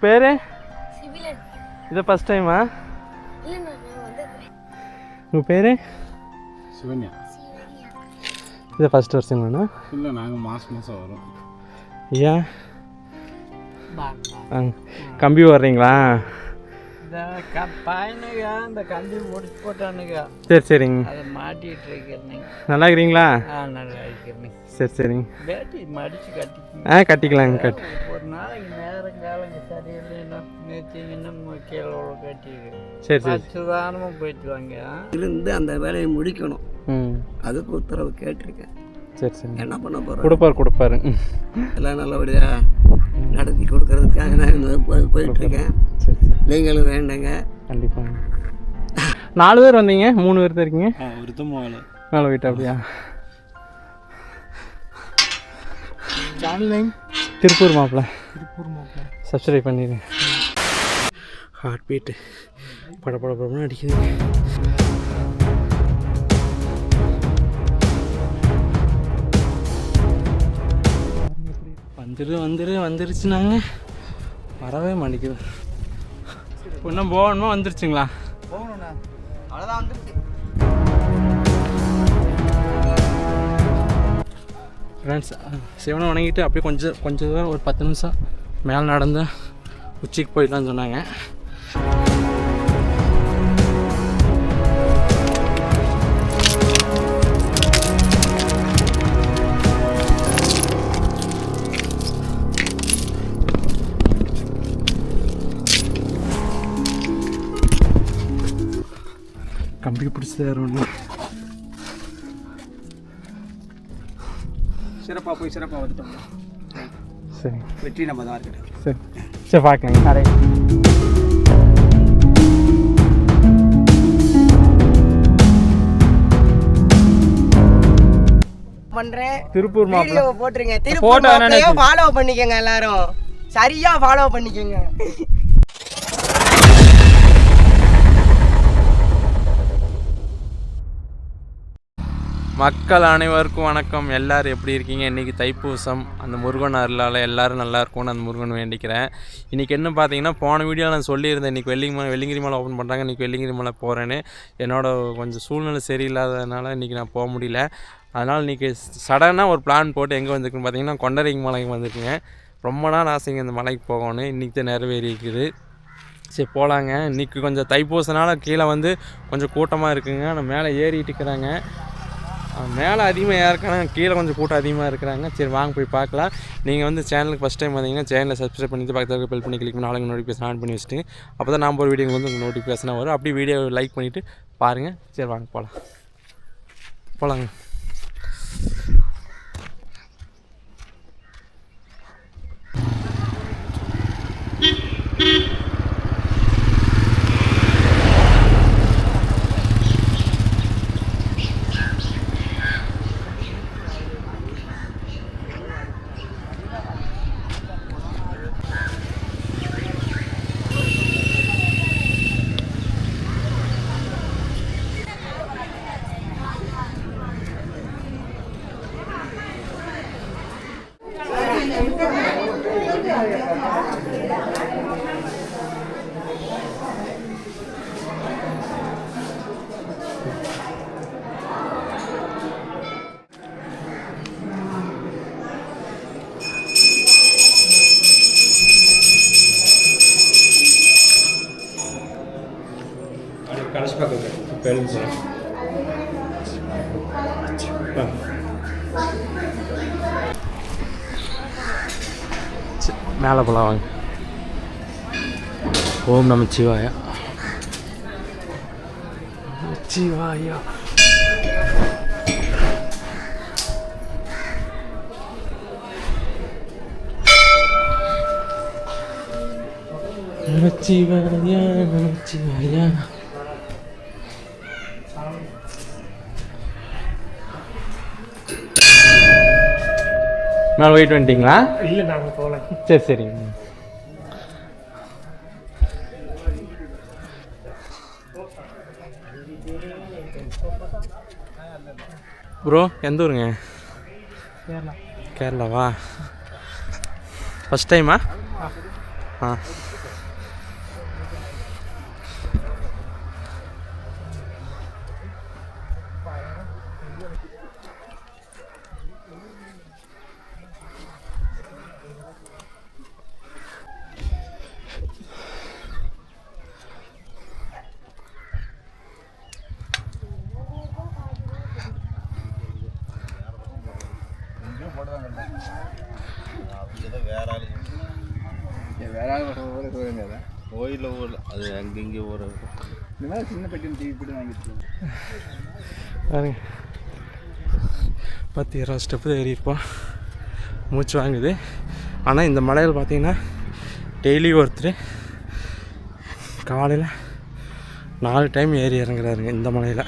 பேர்? இதை ஃபஸ்ட் டைமா? உங்கள் பேர்? சிவன்யா. இதை ஃபஸ்ட் வருஷங்களாண்ணா? இல்லை, நாங்கள் மாதம் வரோம். ஐயா கம்பி வர்றீங்களா? இந்த கம்பி முடிச்சு போட்டானுங்க. சரி சரிங்க. அதை மாட்டிட்டு இருக்கிறேன். நல்லா இருக்கிறீங்களா? நல்லா இருக்கிறேன். சரி சரிங்க. பேட்டி மடிச்சு கட்டிக்கலாங்க. கட்டி ஒரு நாளைக்கு நேரம் காலங்க சரியில்லைன்னா நேற்று கீழே கட்டிடு. சரி சரி. சுதாரணமாக போயிட்டு வாங்க. இருந்து அந்த வேலையை முடிக்கணும். அதுக்கு உத்தரவு கேட்டிருக்கேன். சரி சரி. என்ன பண்ண போகிறோம்? கொடுப்பாரு. எல்லாம் நல்லபடியாக நடத்தி கொடுக்கறதுக்காக நான் போயிட்டுருக்கேன். நீங்களும் வேண்டுங்க. கண்டிப்பாக. 4 பேர் வந்தீங்க? 3 பேர் தான் இருக்கீங்க? ஒருத்தம் 4 வீட்டு அப்படியா? சேனல் திருப்பூர் மாப்பிள்ள. சப்ஸ்கிரைப் பண்ணிடுங்க. ஹார்ட் பீட்டு படப்படப்படம்னு அடிக்குதுங்க. வந்துருச்சுனாங்க. வரவே மாட்டேங்குது. இன்னும் போகணுமா? வந்துருச்சுங்களா? போகணுண்ணா, அவ்வளோதான் வந்துருச்சு. ஃப்ரெண்ட்ஸ், சிவனை வணங்கிட்டு அப்படியே கொஞ்சம் தூரம் ஒரு 10 நிமிஷம் மேலே நடந்து உச்சிக்கு போயிடலான்னு சொன்னாங்க. கம்பி பிடிச்சது வேறு ஒன்று. சிறப்பாக போய் சிறப்பாக வந்துட்டோம். சரி, வெற்றி நம்ம தான் இருக்கட்டும். சரி பார்க்கலாங்க. நிறைய பண்றேன். திருப்பூர் மாப்பிள்ளை போட்டுருங்க. திருப்பூர் மாப்பிள்ளையை ஃபாலோ பண்ணிக்கங்க. எல்லாரும் சரியா ஃபாலோ பண்ணிக்கங்க. மக்கள் அனைவருக்கும் வணக்கம். எல்லோரும் எப்படி இருக்கீங்க? இன்றைக்கி தைப்பூசம். அந்த முருகன் அருளால் எல்லோரும் நல்லா இருக்கும்னு அந்த முருகன் வேண்டிக்கிறேன். இன்றைக்கி என்ன பார்த்தீங்கன்னா, போன வீடியோவில் நான் சொல்லியிருந்தேன் இன்றைக்கி வெள்ளிங்கிரி மலை ஓப்பன் பண்ணுறாங்க, இன்றைக்கி வெள்ளிங்கிரி மலை போகிறேன்னு. என்னோடய கொஞ்சம் சூழ்நிலை சரியில்லாததுனால இன்றைக்கி நான் போக முடியல. அதனால் இன்றைக்கி சடனாக ஒரு பிளான் போட்டு எங்கே வந்துருக்குன்னு பார்த்தீங்கன்னா, கொண்டரிங்க மலைக்கு வந்துருக்குங்க. ரொம்ப நாள் ஆசைங்க இந்த மலைக்கு போகணும். இன்றைக்கி தான் நிறைவேறி இருக்குது. சரி போகலாங்க. இன்றைக்கி கொஞ்சம் தைப்பூசனால கீழே வந்து கொஞ்சம் கூட்டமாக இருக்குங்க. ஆனால் மேலே ஏறிட்டு இருக்கிறாங்க. மேலே அதிகமாக ஏற்கனவே கீழே கொஞ்சம் கூட்டம் அதிகமாக இருக்கிறாங்க. சரி வாங்க போய் பார்க்கலாம். நீங்கள் வந்து சேனலுக்கு ஃபஸ்ட் டைம் வந்தீங்கன்னா சேனலை சப்ஸ்கிரைப் பண்ணிட்டு பக்கத்தில் பெல் பண்ணி கிளிக் பண்ணி நாளைக்கு நோட்டிஃபிகேஷன் ஆன் பண்ணி வச்சுட்டு அப்போ தான் நான் ஒரு வீடியோ வந்து உங்களுக்கு நோட்டிஃபிகேஷனாக வரும். அப்படியே வீடியோ லைக் பண்ணிவிட்டு பாருங்கள். சரி வாங்க போகலாங்க. கடைசி பக்கத்தில் பேலன்ஸ் மேலே போகலாம் வாங்க. ஓம் நமச்சிவாயா. நமச்சிவாயா. நமச்சிவாயா நமச்சிவாயா. மேலே வெயிட் பண்ணிட்டீங்களா? இல்லை, நாங்கள் போகல. சரி சரிங்க. ப்ரோ எந்த ஊருங்க? கேரளா. கேரளாவா? ஃபஸ்ட் டைமா? ஆ கோயிலில் ஊரில் அது அங்கங்கே ஒரு இந்த மாதிரி சின்ன பெட்டி டிவி போட்டு வாங்கிட்டு பாருங்க 10-20 ஸ்டெப்பு ஏறியிருப்போம். மூச்சு வாங்குது. ஆனால் இந்த மலையில் பார்த்தீங்கன்னா டெய்லி ஒருத்தர் காலையில் 4 டைம் ஏறி இறங்குறாருங்க. இந்த மலையில்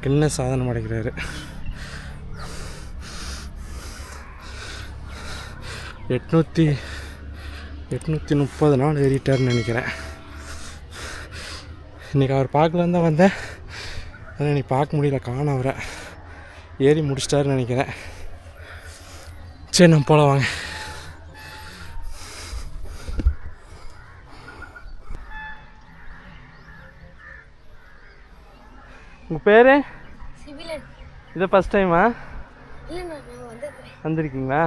கின்னஸ் சாதனை படைக்கிறாரு. 830 நாள் ஏறிட்டார்னு நினைக்கிறேன். இன்றைக்கி அவர் பார்க்கலான்னு தான் வந்தேன், ஆனால் இன்றைக்கி பார்க்க முடியல, காண அவரை. ஏறி முடிச்சிட்டாருன்னு நினைக்கிறேன். சரி நம்ம போல வாங்க. உங்கள் பேர்? இதை ஃபஸ்ட் டைமா வந்திருக்கீங்களா?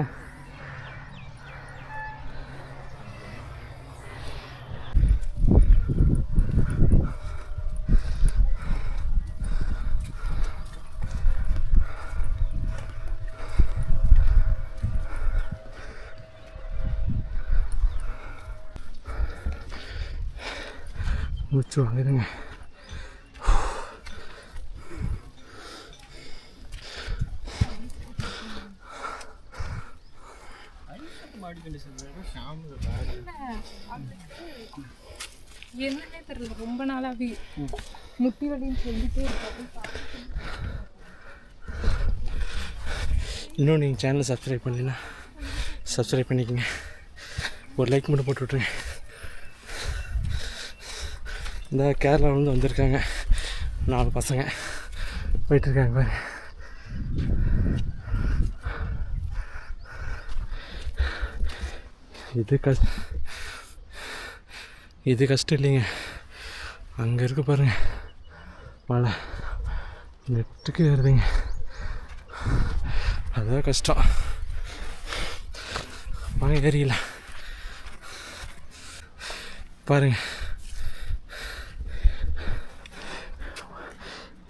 மூச்சு வாங்குதுங்க. என்னன்னே தெரியல, ரொம்ப நாளாவே முட்டி வலின்னு சொல்லிட்டே இருக்காரு. இன்னும் நீங்கள் சேனலை சப்ஸ்கிரைப் பண்ணலைன்னா சப்ஸ்கிரைப் பண்ணிக்கோங்க. ஒரு லைக் மட்டும் போட்டு விட்ருங்க. இந்த கேரளாவிலேருந்து வந்திருக்காங்க 4 பசங்க போயிட்டுருக்காங்க பாருங்க. இது கஷ்டம் இல்லைங்க, அங்கே இருக்கு பாருங்க மழை, நெட்டுக்கு ஏறுதுங்க, அதுதான் கஷ்டம். வாங்க ஏறியல பாருங்க.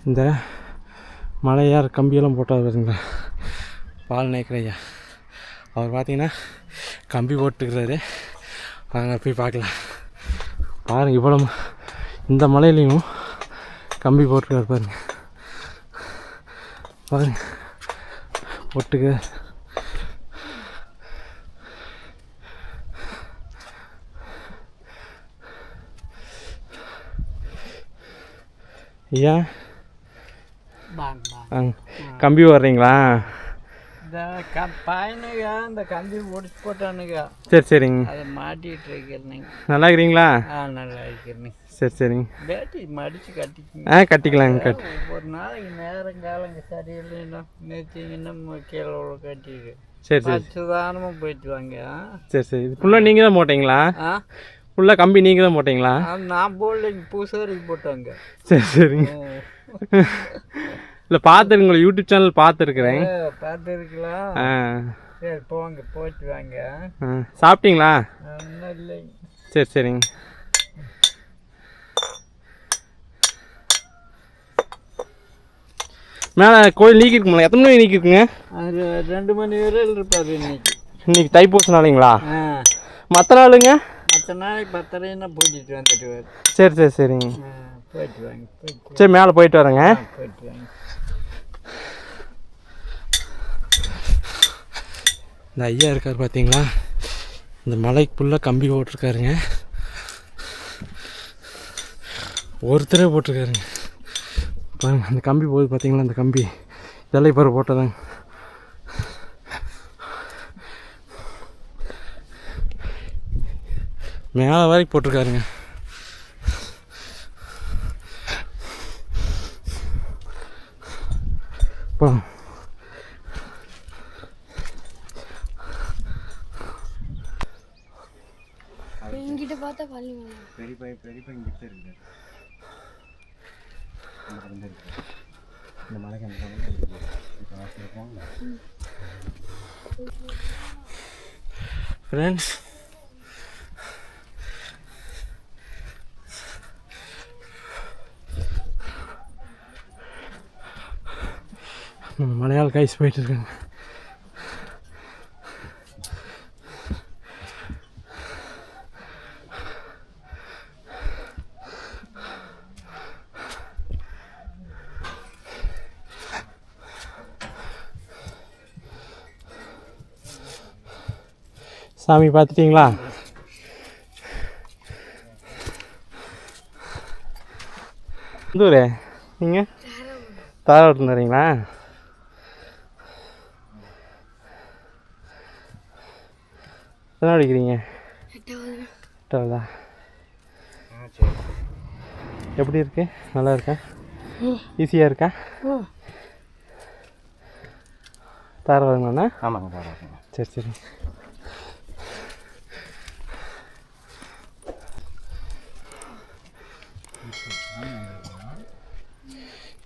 இந்த மலையார் கம்பியெல்லாம் போட்டால் வருங்களா, பால் நேக்கிற ஐயா அவர் பார்த்தீங்கன்னா கம்பி போட்டுக்கிறாரு. வாங்க போய் பார்க்கலாம். பாருங்கள், இவ்வளோ இந்த மலையிலையும் கம்பி போட்டுருக்காரு பாருங்க. பாருங்க போட்டுக்க. ஐயா கம்பி வர்றீங்களா? பையனுங்க இந்த கம்பி முடிச்சு போட்டானுங்க. சரி சரிங்க. அதை மாட்டிகிட்டு இருக்கிறேங்க. நல்லா இருக்கிறீங்களா? நல்லா இருக்கிறேங்க. சரி சரிங்க. வேட்டி மடித்து கட்டிக்கங்க. கட்டிக்கலாங்க. கட்டி ஒரு நாளைக்கு நேரங்காலங்க சரியில்லைன்னா நேற்றிங்கன்னா கீழே கட்டிடு. சரி சரி. சுதாரணமாக போயிட்டு வாங்க. சரி சரி. இது ஃபுல்லாக நீங்கள் தான் போட்டிங்களா? ஃபுல்லாக கம்பி நீங்கள் தான் போட்டிங்களா? நான் போடலைங்க, பூசாரிக்கு போட்டாங்க. சரி சரிங்க. இல்லை பார்த்துருங்க, யூடியூப் சேனல் பார்த்துருக்குறேன். பார்த்துருக்கலாம். சரி போங்க, போயிட்டு வாங்க. சாப்பிட்டீங்களா? ஒன்றும் இல்லைங்க. சரி சரிங்க. மேலே கோயில் நீக்கிருக்குங்களா? எத்தனை மணி நீக்கிருக்குங்க? அது 2 மணி வரையில் இருப்பார் இன்னைக்கு. இன்னைக்கு தைப்பூச நாளைங்களா? மற்ற நாளுங்க? மற்ற நாளைக்கு 10:30 போயிட்டு வந்துடுவார். சரி சரி சரிங்க. போயிட்டு வாங்க. சரி மேலே போயிட்டு வரேங்க. போயிட்டு வாங்க. இந்த ஐயா இருக்கார் பார்த்தீங்களா, இந்த மலைக்கு ஃபுல்லாக கம்பி போட்டிருக்காருங்க. ஒருத்தரே போட்டிருக்காருங்க பாருங்க. அந்த கம்பி போகுது பார்த்தீங்களா, அந்த கம்பி இதெல்லாம் இப்போ போட்டதாங்க. மேலே வரைக்கும் போட்டிருக்காருங்க. இப்போ பார்த்தா பழனி பெரியப்பா இங்கிட்ட இருக்கு. இந்த மலைக்கு அந்த பக்கம் இருக்கு. இப்போ வாசல் போங்க. ஃப்ரெண்ட்ஸ், மலையாள கைஸ் போயிட்டு இருக்காங்க. சாமி பார்த்துட்டிங்களா? எந்த ஊர் நீங்கள்? தாராபுரத்துல வரீங்களா? எத்தனை படிக்கிறீங்க? 8ஆவதா? எப்படி இருக்கு? நல்லா இருக்கா? ஈஸியாக இருக்கா? தாராபுரங்களாண்ணா? ஆமாங்க பாருங்க. சரி சரி.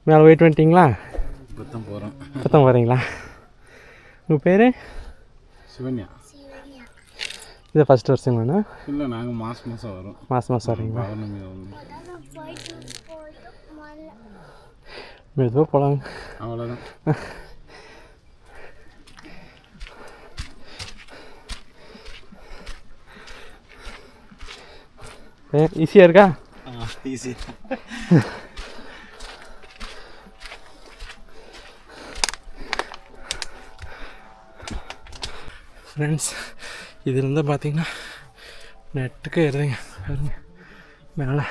மேலே போயிட்டு வந்துட்டிங்களா? இப்போதான் போகிறோம். இப்போதான் போகிறீங்களா? உங்கள் பேர்? சிவன்யா. இது ஃபஸ்ட் வருஷங்களாண்ணா? இல்லை, நாங்கள் மாதம் வரோம். மாதம் வரீங்களா? பௌர்ணமி வரும். மெதுவாக போகலாங்க. அவ்வளோதான். ஈஸியாக இருக்கா? ஈஸி. ஃப்ரெண்ட்ஸ், இது இருந்தால் பார்த்தீங்கன்னா நெட்டுக்கு ஏறுதுங்க பாருங்க மேலே.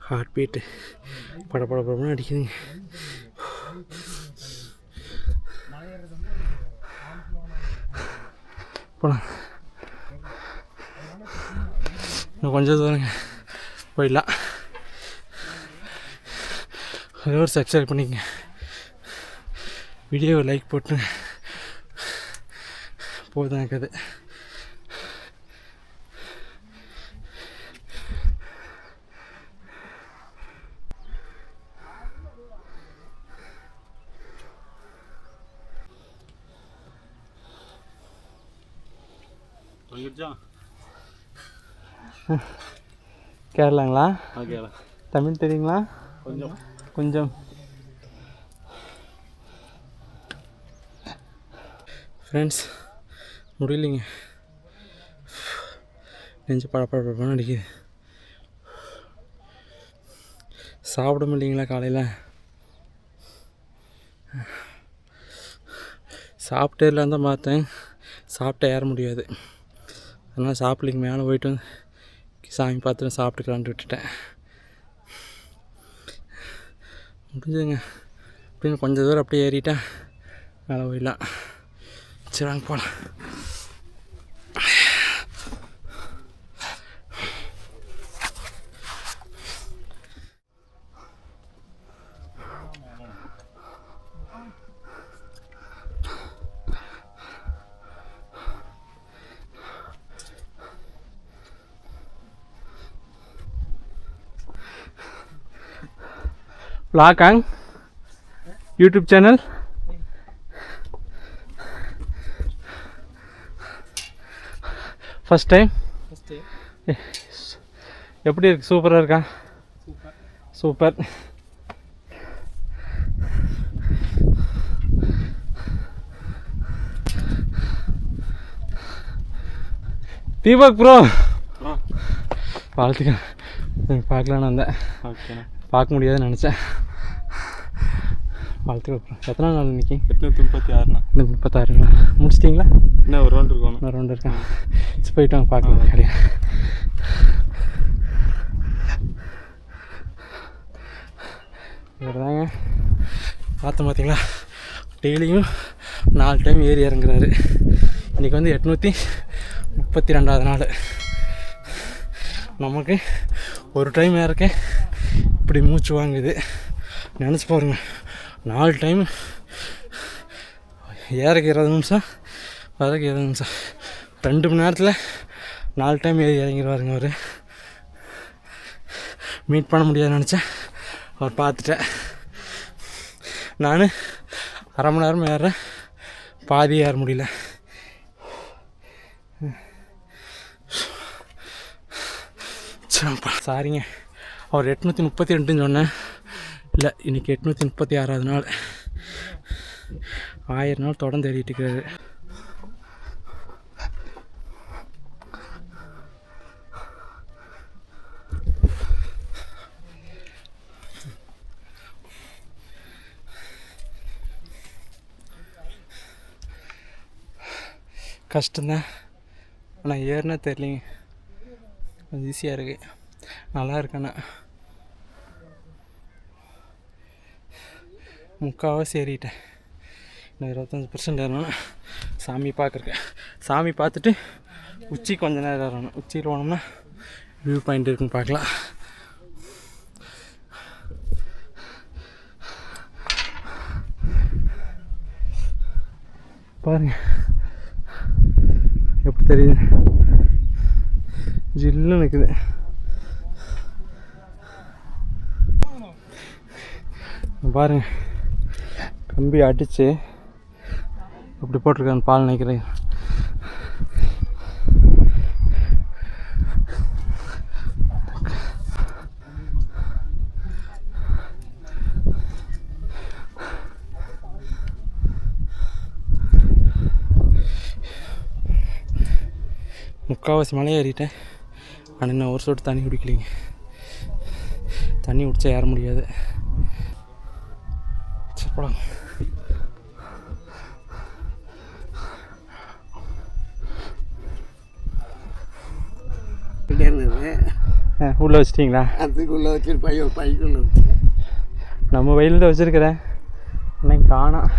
ஹார்ட் பீட்டு படப்படப்படம்னு அடிக்குதுங்க. போலாம், இன்னும் கொஞ்சம் தூரங்க போயிடலாம். ஒரே ஒரு சப்ஸ்கிரைப் பண்ணிக்கங்க, வீடியோவை லைக் போட்டு போதும் எனக்கு அது. கேரளாங்களா? கேரளா. தமிழ் தெரியுங்களா? கொஞ்சம் கொஞ்சம். ஃப்ரெண்ட்ஸ், முடியலைங்க, நெஞ்சு படப்படப்படன்னு அடிக்குது. சாப்பிட முடியலைங்களா? காலையில் சாப்பிட்டே இல்லாம தான் பார்த்தேன், சாப்பிட்டு ஏற முடியாது, அதனால் சாப்பிட்லிங்க. மேலே போயிட்டு சாமி பார்த்துட்டு சாப்பிட்டுக்கலான்ட்டு விட்டுட்டேன். முடிஞ்சதுங்க. அப்படின்னு கொஞ்சம் தூரம் அப்படியே ஏறிட்டா மேலே போயிடலாம். சரி வாங்க போகலாம். vlog ang YouTube channel. First time எப்படி இருக்கு? சூப்பராக இருக்கா? சூப்பர். தீபக் ப்ரோ வாழ்த்துக்க. பார்க்கலான்னு வந்தேன், பார்க்க முடியாதுன்னு நினச்சேன். வாழ்த்துக்கள் ப்ரோ. எத்தனை நாள் இன்னைக்கு? 836ண்ணா. 836ங்களா? முடிச்சிட்டிங்களா? இன்னும் ஒரு ரவுண்ட் இருக்கணும். இன்னும் ரவுண்டு இருக்கேன். சரி போயிட்டு வாங்க, பார்க்கலாம் கிடையாது. இவர் தாங்க பார்த்தோம் பார்த்தீங்களா, டெய்லியும் 4 டைம் ஏறி இறங்குறாரு. இன்றைக்கி வந்து 832வது நாள். நமக்கு ஒரு டைம் ஏறக்க இப்படி மூச்சு வாங்குது. நினச்சி பாருங்க, 4 டைம் ஏறக்கு 20 நிமிஷம், வரக்கு 20 நிமிஷம், 2 மணி நேரத்தில் 4 டைம் ஏறி இறங்கிடுவாருங்க. அவர் மீட் பண்ண முடியாதுன்னு நினச்சேன், அவர் பார்த்துட்டேன். நான் அரை மணி நேரம் ஏறுறேன், பாதி ஏற முடியல. சாரிங்க, அவர் 832ன்னு சொன்னேன். இல்லை, இன்றைக்கி 836வது நாள். 1000 நாள் தொடர்ந்து ஏறிட்டு இருக்கிறாரு. கஷ்டம்தான், ஆனால் ஏறினா தெரியலிங்க. அது ஈஸியாக இருக்குது, நல்லா இருக்கேண்ணா. முக்கால்வாசி ஏறிட்டேன். இன்னும் 25% ஏறணும். சாமி பார்க்குறேன். சாமி பார்த்துட்டு உச்சி கொஞ்ச நேரம் ஏறணும். உச்சியில் போனோம்னா வியூ பாயிண்ட் இருக்குன்னு பார்க்கலாம். பாருங்க எப்படி தெரியுது, ஜில்லுன்னு இருக்குது. பாருங்க, கம்பி அடித்து அப்படி போட்டிருக்காங்க பால் நினைக்கிறேன். முக்கால்வாசி மலை ஏறிட்டேன். ஆனால் இன்னும் ஒரு சொட்டு தண்ணி குடிக்கலைங்க. தண்ணி குடித்தா ஏற முடியாது. போலாம். உள்ளே வச்சிட்டிங்களா? அதுக்குள்ளே வச்சுட்டு பைக்குள்ளே வச்சு நம்ம வயலில் தான் வச்சுருக்கிறேன். இன்னைக்கு காணோம்.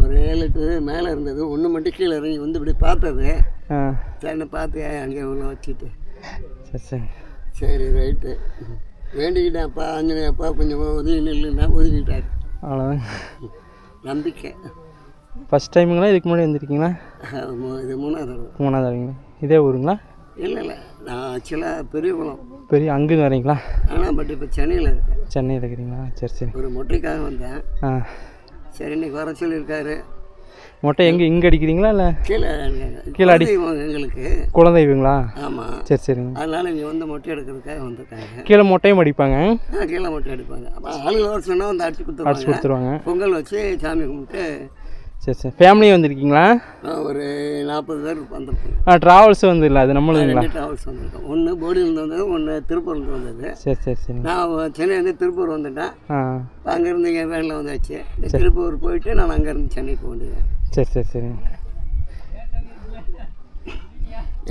ஒரு 7-8 மேலே இருந்தது, ஒன்று மட்டும் கீழே இறங்கி வந்து இப்படி பார்த்தது. சரின்னு பார்த்து அங்கே உள்ள வச்சுட்டு சரி சரி சரி ரைட்டு வேண்டிக்கிட்டேன். அப்பா ஆஞ்சநேயப்பா கொஞ்சம் ஒதுங்கி நில்லுன்னா ஒதுங்கிட்டார். அவ்வளோதான் நம்பிக்கை. ஃபஸ்ட் டைமுங்களா இதுக்கு முன்னாடி வந்துருக்கீங்களா? இது 3வது தடவை. 3வது வரீங்களா? இதே ஊருங்களா? இல்லை, நான் ஆக்சுவலாக பெரியகுளம். அங்கேருந்து வரீங்களா? ஆனால் பட் இப்போ சென்னையில் இருக்கேன். சென்னையில் இருக்கிறீங்களா? சரி சரி. ஒரு மொட்டைக்காக வந்தேன். சரி, இன்னைக்கு வர சொல்லியிருக்காரு. மொட்டை எங்கே, இங்கே அடிக்கிறீங்களா இல்லை கீழே அடி எங்களுக்கு குலதெய்வங்களா? ஆமாம். சரி சரிங்க. அதனால் இங்கே வந்து மொட்டை எடுக்கிறதுக்காக வந்திருக்காங்க. கீழே மொட்டையும் அடிப்பாங்க? கீழே மொட்டை அடிப்பாங்க. அப்போ ஆளுங்க வர சொன்னால் வந்து அடிச்சு கொடுத்துருவாங்க. பொங்கல் வச்சு சாமி கும்பிட்டு. சரி சரி. ஃபேமிலியே வந்திருக்கீங்களா? ஒரு 40 பேர் வந்திருக்கோம். ட்ராவல்ஸ் வந்து இல்லை, அது நம்மளுங்களா? ட்ராவல்ஸ் வந்திருக்கோம். ஒன்று போடியிலேருந்து வந்தது, ஒன்று திருப்பூர்லேருந்து வந்தது. சரி சரி சரி. நான் சென்னையிலேருந்து திருப்பூர் வந்துட்டேன். அங்கேருந்து இங்கே வேனில் வந்தாச்சு. திருப்பூர் போயிட்டு நான் அங்கேருந்து சென்னைக்கு வந்துட்டேன். சரி சரி சரி.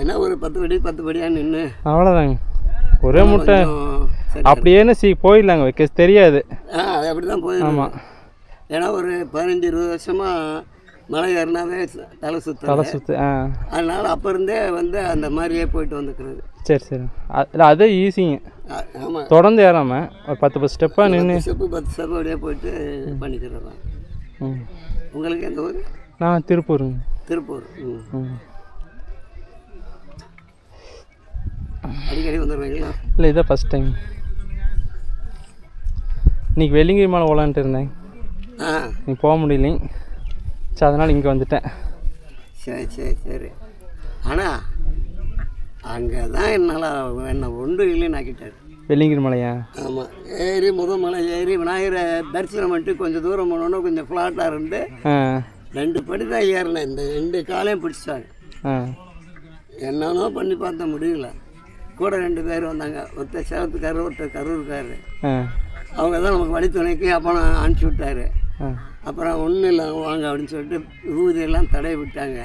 ஏன்னா ஒரு 10 படியாக நின்று அவ்வளோதாங்க. ஒரே முட்டை அப்படியேன்னு போயிடலாங்க, வைக்க தெரியாது. அது அப்படி தான் போயிடும். ஆமாம். ஏன்னா ஒரு 15-20 வருஷமாக மலை ஏறினாவே தலை சுற்று. அதனால் அப்போ இருந்தே வந்து அந்த மாதிரியே போயிட்டு வந்துக்கிறது. சரி சரி. இல்லை அது ஈஸிங்க. ஆமாம். தொடர்ந்து ஏறாமல் ஒரு 10 ஸ்டெப்பாக நின்று 10 ஸ்டெப் அப்படியே போயிட்டு பண்ணிக்கிறதா. உங்களுக்கு எந்த ஊர்? நான் திருப்பூருங்க. திருப்பூர். அடிக்கடி வந்துடுவீங்களா? இல்லை, இதான் ஃபஸ்ட் டைம். இன்றைக்கி வெள்ளிங்கிரி மலை போகலான்ட்டு இருந்தேன். நீ போக முடியலைங்க. சரி, அதனால் இங்கே வந்துட்டேன். சரி சரி சரி. ஆனால் அங்கே தான் என்னால் என்ன ஒன்று இல்லைன்னு ஆக்கிட்டார். வெள்ளிங்கிரி மலையா? ஆமாம். ஏறி முதல் மலை ஏறி விநாயகரை தரிசனம் பண்ணிட்டு கொஞ்சம் தூரம் போனோன்னா கொஞ்சம் ஃப்ளாட்டாக இருந்து 2 படி தான் ஏறினேன். இந்த 2 காலையும் பிடிச்சிட்டாங்க. என்னென்னோ பண்ணி பார்த்தா முடியல. கூட 2 பேர் வந்தாங்க. ஒருத்தர் சேலத்துக்காரர், ஒருத்தர் கரூருக்காரர். அவங்க தான் நமக்கு வழித்துணைக்கு அப்போ நான் அனுப்பிச்சி விட்டார். அப்புறம் ஒன்றும் இல்லை வாங்க அப்படின்னு சொல்லிட்டு ஊதியெல்லாம் தடை விட்டாங்க.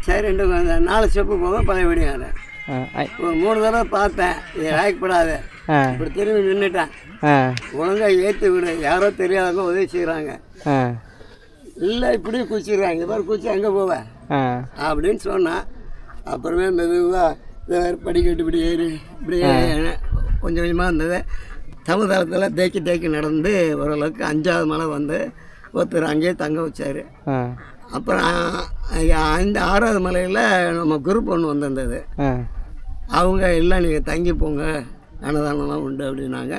சரி, 4 ஸ்டெப்பு போக பழையபடி ஆகிறேன். ஒரு 3 தடவை பார்த்தேன், இது ஆயக்கப்படாது, இப்படி திரும்பி நின்றுட்டேன். ஒழுங்கா ஏற்றி விடு, யாரோ தெரியாதவங்க உதவி செய்கிறாங்க, இல்லை இப்படியே குச்சிடுறாங்க, இந்த மாதிரி குச்சி எங்கே போவேன் அப்படின்னு சொன்னேன். அப்புறமே மெதுவாக இந்த மாதிரி படிக்கட்டு இப்படி ஏறி இப்படியே கொஞ்சம் கொஞ்சமாக இருந்தது. சமுதாயத்தில் தேக்கி நடந்து ஓரளவுக்கு 5வது மலை வந்து ஒருத்தர் அங்கேயே தங்க வச்சார். அப்புறம் அந்த 6வது மலையில் நம்ம குரூப் ஒன்று வந்திருந்தது. அவங்க இல்லை நீங்கள் தங்கி போங்க, அன்னதானம்லாம் உண்டு அப்படின்னாங்க.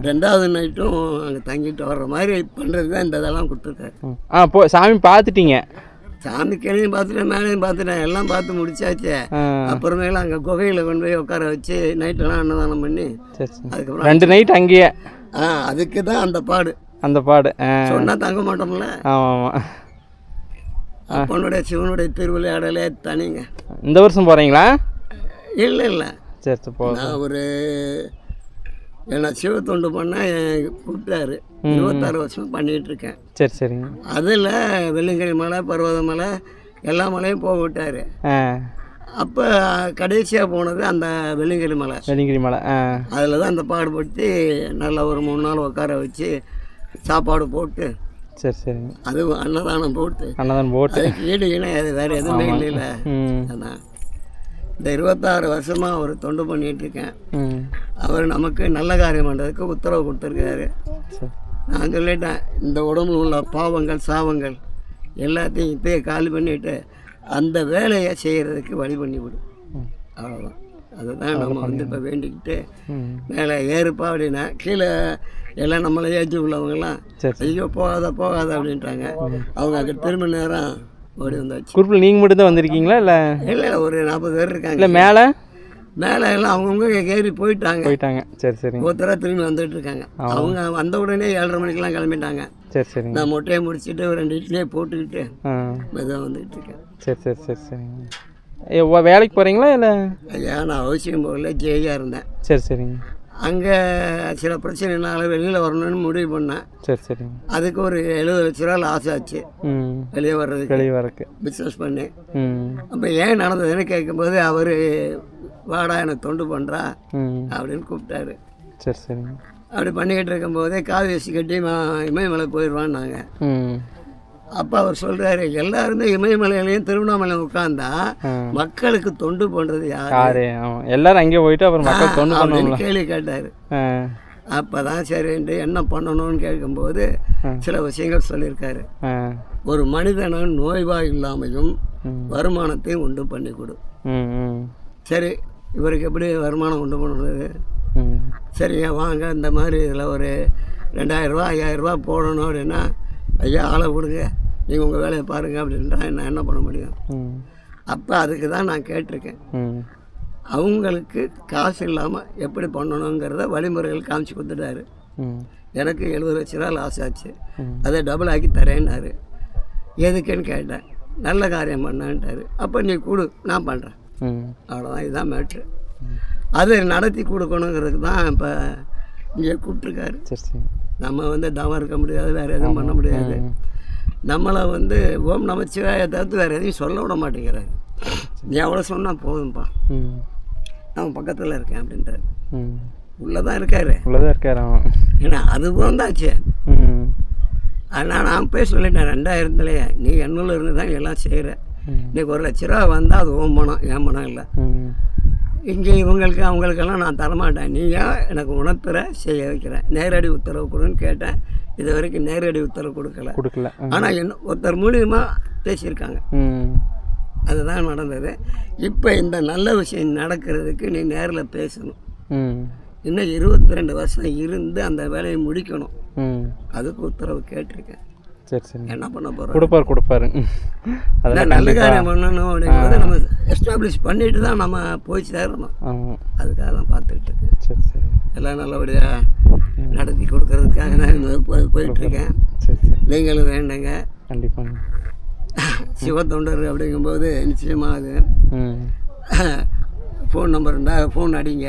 2வது நைட்டும் அங்கே தங்கிட்டு வர்ற மாதிரி பண்ணுறது தான் இந்த இதெல்லாம் கொடுத்துருக்காரு. சாமி பார்த்துட்டீங்க? சாமி கிளையும் பார்த்துட்டேன், மேலேயும் பார்த்துட்டேன், எல்லாம் பார்த்து முடிச்சாச்சு. அப்புறமேல அங்கே குகையில் கொண்டு போய் உட்கார வச்சு நைட்டெல்லாம் அன்னதானம் பண்ணி அதுக்கப்புறம் 2 நைட் அங்கேயே. அதுக்கு தான் அந்த பாடு சொன்னால் தங்க மாட்டோம்ல. ஆமாம். அப்பனுடைய சிவனுடைய திருவிளையாடலே தனிங்க. இந்த வருஷம் போகிறீங்களா? இல்லை சரி போ. நான் என்ன சிவ தொண்டு பண்ணால் கூப்பிட்டாரு. 26 வருஷம் பண்ணிகிட்டு இருக்கேன். சரிங்க. அதில் வெள்ளிங்கிரி மலை, பர்வத மலை, எல்லா மலையும் போக விட்டார். அப்போ கடைசியாக போனது அந்த வெள்ளிங்கிரி மலை. அதில் தான் அந்த பாடுபட்டு நல்லா ஒரு 3 நாள் உட்கார வச்சு சாப்பாடு போட்டு சரிங்க. அது அன்னதானம் போட்டு ஈடு அது வேறு எதுவுமே இல்லை. அதான் இந்த 26 வருஷமாக அவர் தொண்டு பண்ணிகிட்ருக்கேன். அவர் நமக்கு நல்ல காரியம் பண்ணுறதுக்கு உத்தரவு கொடுத்துருக்காரு. நான் சொல்லிட்டேன், இந்த உடம்புல உள்ள பாவங்கள் சாவங்கள் எல்லாத்தையும் இப்போயே காலி பண்ணிவிட்டு அந்த வேலையை செய்கிறதுக்கு வழி பண்ணிவிடும். அவ்வளோதான். அதுதான் நம்ம வந்து இப்போ வேண்டிக்கிட்டு மேலே ஏறுப்பா அப்படின்னா கீழே எல்லாம் நம்மளை ஏற்றி உள்ளவங்கலாம் ஐயோ போகாத அப்படின்ட்டாங்க. அவங்க அங்கே திரும்ப நேரம் ஓடி வந்தாச்சு. குரூப்பில் நீங்கள் மட்டும் தான் வந்திருக்கீங்களா? இல்லை ஒரு 40 பேர் இருக்காங்க. இல்லை மேலே எல்லாம் அவங்கவுங்க ஏறி போயிட்டாங்க. சரி. ஒருத்தராக திரும்பி வந்துட்டு இருக்காங்க. அவங்க வந்த உடனே 7:30 மணிக்கெல்லாம் கிளம்பிட்டாங்க. சரி. நான் மொட்டையை முடிச்சுட்டு ஒரு 2 இட்லியை போட்டுக்கிட்டு மெதுவாக வந்துட்டு இருக்கேன். சரி. வேலைக்கு போகிறீங்களா? இல்லை ஐயா, நான் அவசியம் போகல, ஜெயியாக இருந்தேன். சரிங்க. அங்கே சில பிரச்சனைனால வெளியில் வரணும்னு முடிவு பண்ணேன். சரி. அதுக்கு ஒரு 70 லட்ச ரூபா ஆசை ஆச்சு வெளியே வர்றதுக்கு பிஸ்னஸ் பண்ணி. அப்போ ஏன் நடந்ததுன்னு கேட்கும்போது அவர் வாடா எனக்கு தொண்டு பண்ணுறா அப்படின்னு கூப்பிட்டாரு. சரி. அப்படி பண்ணிக்கிட்டு இருக்கும்போதே காவி வேஷ்டி கட்டி இமயமலை போயிடுவான்னாங்க. அப்போ அவர் சொல்கிறாரு, எல்லாருமே இமயமலையிலையும் திருவண்ணாமலை உட்காந்தா மக்களுக்கு தொண்டு பண்ணுறது யாரு? எல்லாரும் அங்கே போயிட்டு அப்புறம் மக்கள் தொண்டு அப்படின்னு கேள்வி கேட்டார். அப்போ தான் சரின்ட்டு என்ன பண்ணணும்னு கேட்கும்போது சில விஷயங்கள் சொல்லியிருக்காரு. ஒரு மனிதனை நோய்வாய் இல்லாமையும் வருமானத்தையும் உண்டு பண்ணி கொடு. சரி, இவருக்கு எப்படி வருமானம் உண்டு பண்ணுறது? சரிங்க வாங்க, இந்த மாதிரி இதில் ஒரு 2000 ரூபா 5000 ரூபா போடணும் அப்படின்னா, ஐயா ஆளை கொடுங்க, நீங்கள் உங்கள் வேலையை பாருங்கள் அப்படின்றா நான் என்ன பண்ண முடியும்? அப்போ அதுக்கு தான் நான் கேட்டிருக்கேன். அவங்களுக்கு காசு இல்லாமல் எப்படி பண்ணணுங்கிறத வழிமுறைகள் காமிச்சு கொடுத்துட்டாரு. எனக்கு 70 லட்ச ரூபா லாஸ் ஆச்சு, அதை டபுள் ஆக்கி தரேன்னாரு. எதுக்குன்னு கேட்டேன். நல்ல காரியம் பண்ணான்ட்டார். அப்போ நீ கொடு, நான் பண்ணுறேன், அவ்வளோதான். இதுதான் மேட்ரு. அதை நடத்தி கொடுக்கணுங்கிறதுக்கு தான் இப்போ இங்கே கூப்பிட்ருக்காரு. நம்ம வந்து தவம் இருக்க முடியாது, வேறு எதுவும் பண்ண முடியாது. நம்மளை வந்து ஓம் நமச்சிவாய தவிர்த்து வேறு எதையும் சொல்ல விட மாட்டேங்கிறாரு. நீ எவ்வளோ சொன்னால் போதும்ப்பா, நான் பக்கத்தில் இருக்கேன் அப்படின்றாரு. உள்ளதான் இருக்காரு. ஏன்னா அது வந்தாச்சு. ஆனால் நான் போய் சொல்லிட்டேன், 2000 நீ எண்ணூரில் இருந்து தான் எல்லாம் செய்கிற. இன்றைக்கி 1 லட்ச ரூபா வந்தால் அது ஓம் பணம், என் பணம் இல்லை. இங்கே இவங்களுக்கு அவங்களுக்கெல்லாம் நான் தரமாட்டேன், நீங்கள் எனக்கு உணர்த்துற செய்ய வைக்கிறேன், நேரடி உத்தரவு கொடுன்னு கேட்டேன். இது வரைக்கும் நேரடி உத்தரவு கொடுக்கல. ஆனால் என்ன ஒருத்தர் மூலியமாக பேசியிருக்காங்க. அதுதான் நடந்தது. இப்போ இந்த நல்ல விஷயம் நடக்கிறதுக்கு நீ நேரில் பேசணும். இன்னும் 22 வருஷம் இருந்து அந்த வேலையை முடிக்கணும். அதுக்கு உத்தரவு கேட்டிருக்கேன். என்ன பண்ண போகிறோம்? கொடுப்பாரு. அதான் நல்ல காரியம் பண்ணணும் அப்படிங்கிறத நம்ம எஸ்டாப்ளிஷ் பண்ணிட்டு தான் நம்ம போய் சேரணும். அதுக்காக தான் பார்த்துக்கிட்டு இருக்கேன். எல்லாம் நல்லபடியாக நடத்தி கொடுக்கறதுக்காக நான் போயிட்டுருக்கேன். நீங்களும் வேண்டுங்க. கண்டிப்பாக சிவ தொண்டர் அப்படிங்கும்போது நிச்சயமாக அது ஃபோன் நம்பர் இருந்தால் ஃபோன் அடிங்க.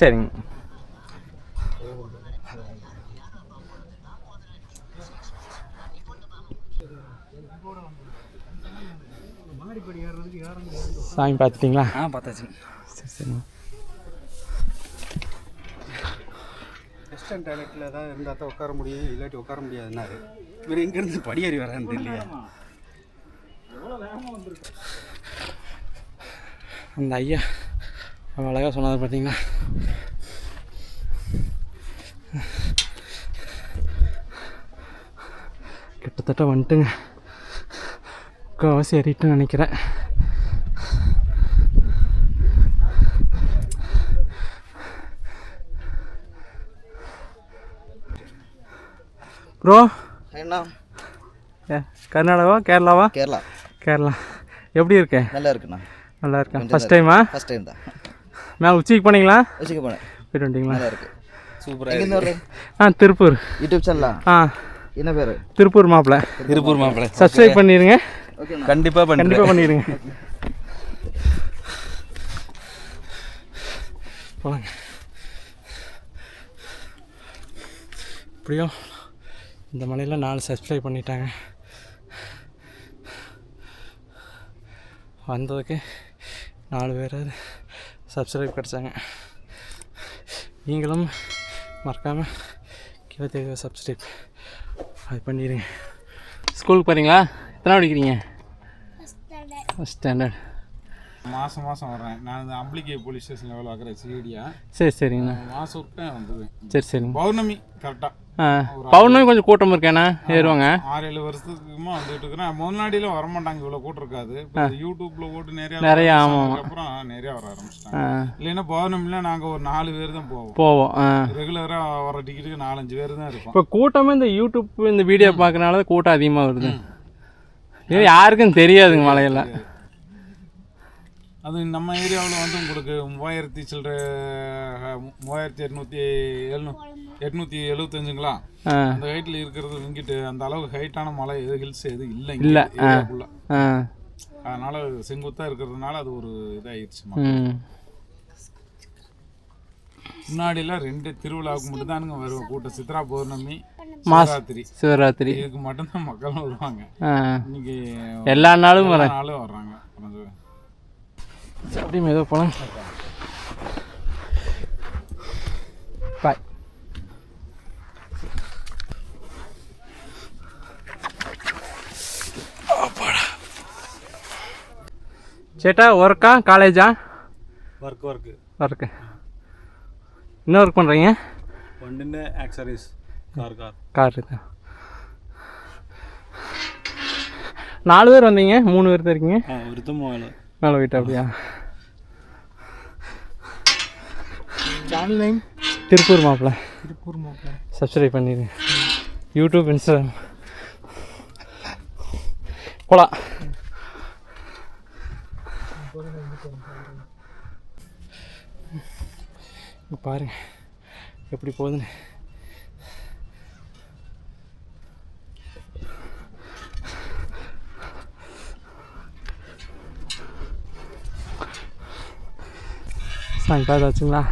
சரிங்க. சாமி பார்த்துட்டிங்களா? பார்த்தாச்சு. சரி சரிண்ணா. வெஸ்டர்ன் டாய்லெட்டில் ஏதாவது இருந்தால் தான் உட்கார முடியும், இல்லாட்டி உட்கார முடியாதுன்னாரு. இவர் எங்கேருந்து படியேறி வரான்னு தெரியலையா? அந்த ஐயா அவ்வளோ அழகாக சொன்னது பார்த்தீங்களா? கிட்டத்தட்ட வந்துட்டுங்க, முக்கால்வாசி ஏறிட்டுன்னு நினைக்கிறேன். ப்ரோ என்ன? கர்நாடகாவா கேரளாவா? கேரளா. கேரளா எப்படி இருக்கு? நல்லா இருக்குண்ணா. நல்லா இருக்கேன். ஃபஸ்ட் டைமா? ஃபஸ்ட் டைம் தான். மேலே உச்சிக்கு போனீங்களா? வச்சுக்க போனேன். போயிட்டு வந்துட்டீங்களா? நல்லா இருக்கு. சூப்பராக. எங்கேருந்து வர்ற? திருப்பூர். யூடியூப் சேனலா? என்ன பேர்? திருப்பூர் மாப்பிள்ளை. திருப்பூர் மாப்பிள்ளை. சப்ஸ்கிரைப் பண்ணிடுங்க. ஓகேண்ணா. கண்டிப்பாக பண்ணிடுங்க. போலாங்க. இப்படியும் இந்த மலையில் 4 சப்ஸ்கிரைப் பண்ணிட்டாங்க. வந்ததுக்கு 4 பேர் சப்ஸ்கிரைப் கிடச்சாங்க. நீங்களும் மறக்காமல் கீழே தெரிய சப்ஸ்கிரைப் அது பண்ணிடுங்க. ஸ்கூலுக்கு போகிறீங்களா? எத்தனை படிக்கிறீங்க? First standard. மாதம் வரேன். நான் இந்த அம்பிளிகை போலீஸ் ஸ்டேஷன் லெவலில் பார்க்குறேன் சிடியா. சரி சரிங்கண்ணா. மாதம் விட்டேன் வந்துடுவேன். சரி சரிங்க. பௌர்ணமி கரெக்டாக. பௌர்ணமி கொஞ்சம் கூட்டம் இருக்கேண்ணா, ஏறுவாங்க. 6-7 வருஷத்துக்குமா வந்துட்டு இருக்கிறேன். முன்னாடியில் வரமாட்டாங்க, இவ்வளோ கூட்டம் இருக்காது. இப்போ யூடியூப்பில் போட்டு நிறையா ஆமாம். அப்புறம் நிறையா வர ஆரம்பிச்சிட்டாங்க. இல்லைன்னா பௌர்ணமியில் நாங்கள் ஒரு 4 பேர் தான் போவோம். ரெகுலராக வர டிக்கெட்டுக்கு 4-5 பேர் தான் இருப்போம். இப்போ கூட்டமே இந்த யூடியூப் இந்த வீடியோ பார்க்கறனால கூட்டம் அதிகமாக வருது. இது யாருக்கும் தெரியாதுங்க மலையில். அது நம்ம ஏரியாவில் வந்து உங்களுக்கு 3875ங்களா அந்த ஹைட்டில் இருக்கிறது இங்கிட்டு அந்த அளவுக்கு ஹைட்டான மலை எது ஹில்ஸ் எதுவும் இல்லை ஏரியாக்குள்ள. அதனால செங்குத்தாக இருக்கிறதுனால அது ஒரு இதாகிடுச்சு. முன்னாடிலாம் 2 திருவிழாவுக்கு மட்டும்தானுங்க வருவோம் கூட்டம். சித்ரா பௌர்ணமி, சிவராத்திரி இதுக்கு மட்டும்தான் மக்களும் வருவாங்க. இன்னைக்கு எல்லா நாளும் வர்றாங்க. அப்படியே மெதுவாக போகலாம். பாய். சேட்டா ஒர்க்கா காலேஜா? ஒர்க்கு. என்ன ஒர்க் பண்ணுறீங்க? வண்டின்னு ஆக்சரிஸ் கார் இருக்கா? 4 பேர் வந்தீங்க, 3 பேர் தான் இருக்கீங்க. ஒருத்தம் மேலே போயிட்டு அப்படியா? சேனல் நேம் திருப்பூர் மாப்பிள்ளை. திருப்பூர். சப்ஸ்கிரைப் பண்ணிடுங்க. YouTube, Instagram. போகலாம். பாருங்க எப்படி போகுதுன்னு. சாமி பார்த்தாச்சுங்களா?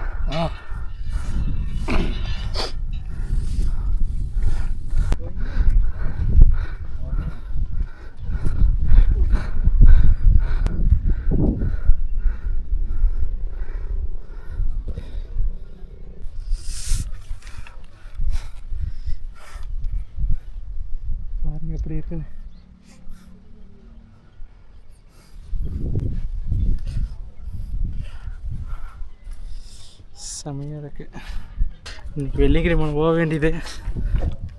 பாருங்க எப்படி இருக்குன்னு. செமையாக இருக்குது. இன்றைக்கி வெள்ளிக்கிரி மலை போக வேண்டியது,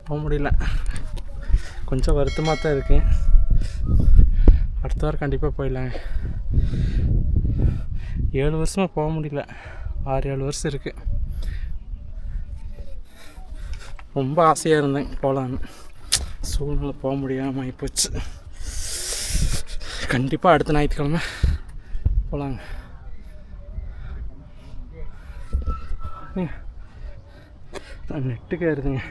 போக முடியல. கொஞ்சம் வருத்தமாக தான் இருக்குது. அடுத்த வாரம் கண்டிப்பாக போயிடலாங்க. 7 வருஷமாக போக முடியல. 6-7 வருஷம் இருக்குது. ரொம்ப ஆசையாக இருந்தேன் போகலான்னு. சூழ்நிலை போக முடியாமல் ஆகிப்போச்சு. கண்டிப்பாக அடுத்த ஞாயிற்றுக்கிழமை போகலாங்க. நெட்டுக்கே இருதுங்க.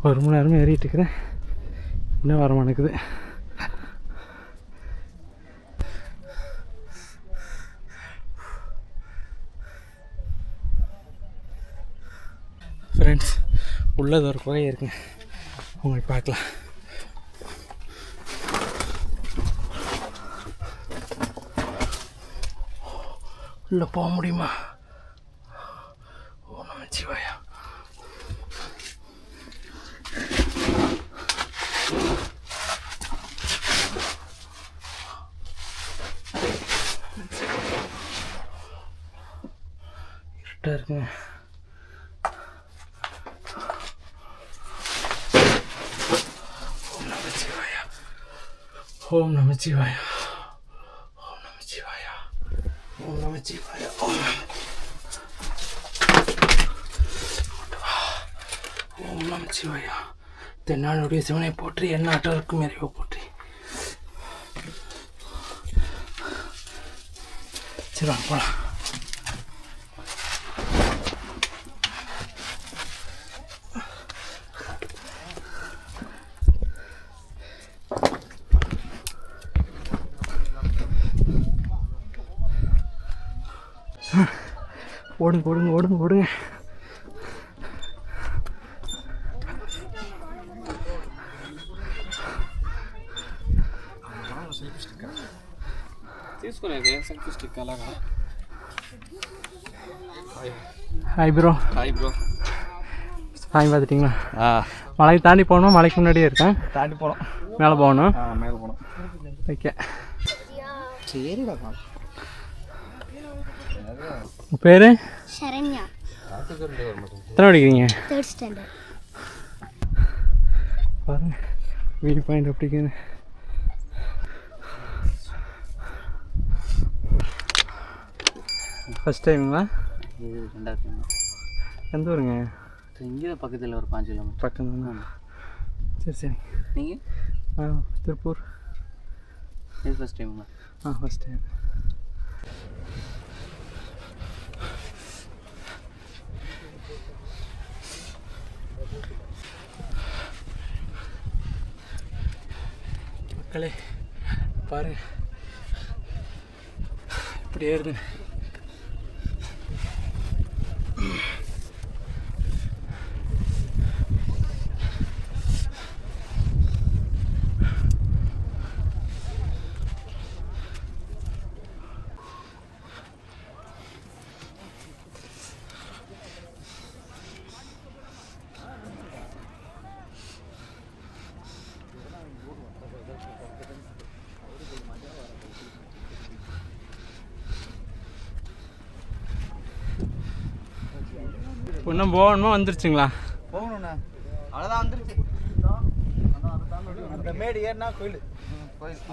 ஒரு மணி நேரமாக ஏறிட்டு இருக்கிறேன், இன்னும் வர மாட்டேங்குது. ஃப்ரெண்ட்ஸ் உள்ளது ஒரு குகை இருக்குங்க, உங்களுக்கு பார்க்கலாம். உள்ளே போக முடியுமா? ஓ நமச்சிவாயா. இருட்டாக இருக்குங்க. ஓம் நமச்சிவாயா, ஓம் நமச்சிவாயா, ஓம் நமச்சிவாயா, ஓம் ஓம் நமச்சிவாயா. தென்னாளுடைய சிவனை போற்றி, எந்நாட்டவர்க்கும் இறைவ போற்றி. சரி வாங்க போகலாம். ஓடுங்க ஓடுங்க ஓடுங்க ஓடுங்க. Hi bro. Hi bro. சாமி பார்த்துட்டிங்களா? மலைக்கு தாண்டி போகணும், மலைக்கு முன்னாடியே இருக்கேன். தாண்டி போகணும், மேலே போகணும். மேலே போகணும். ஓகே சரிடா. உங்கள் பேர்? சரண்யா. எத்தனை படிக்கிறீங்க? 3rd standard. பாருங்க வியூ பாயிண்ட் எப்படிக்குன்னு. ஃபஸ்ட் டைமுங்களா? இது 2வது டைம். எந்த ஊருங்க? இங்கே பக்கத்தில் ஒரு 5 கிலோமீட்டர் பக்கம் தானே. சரி சரி. நீங்கள்? திருப்பூர். இது ஃபஸ்ட் டைமுங்களா? First time. மக்களே பாருங்க இப்படி ஏறுது. இன்னும் போகணுமா? வந்துருச்சுங்களா? போகணுண்ணா, அவ்வளோதான் வந்துருச்சு. அந்த மேடு ஏறினா கோயில்.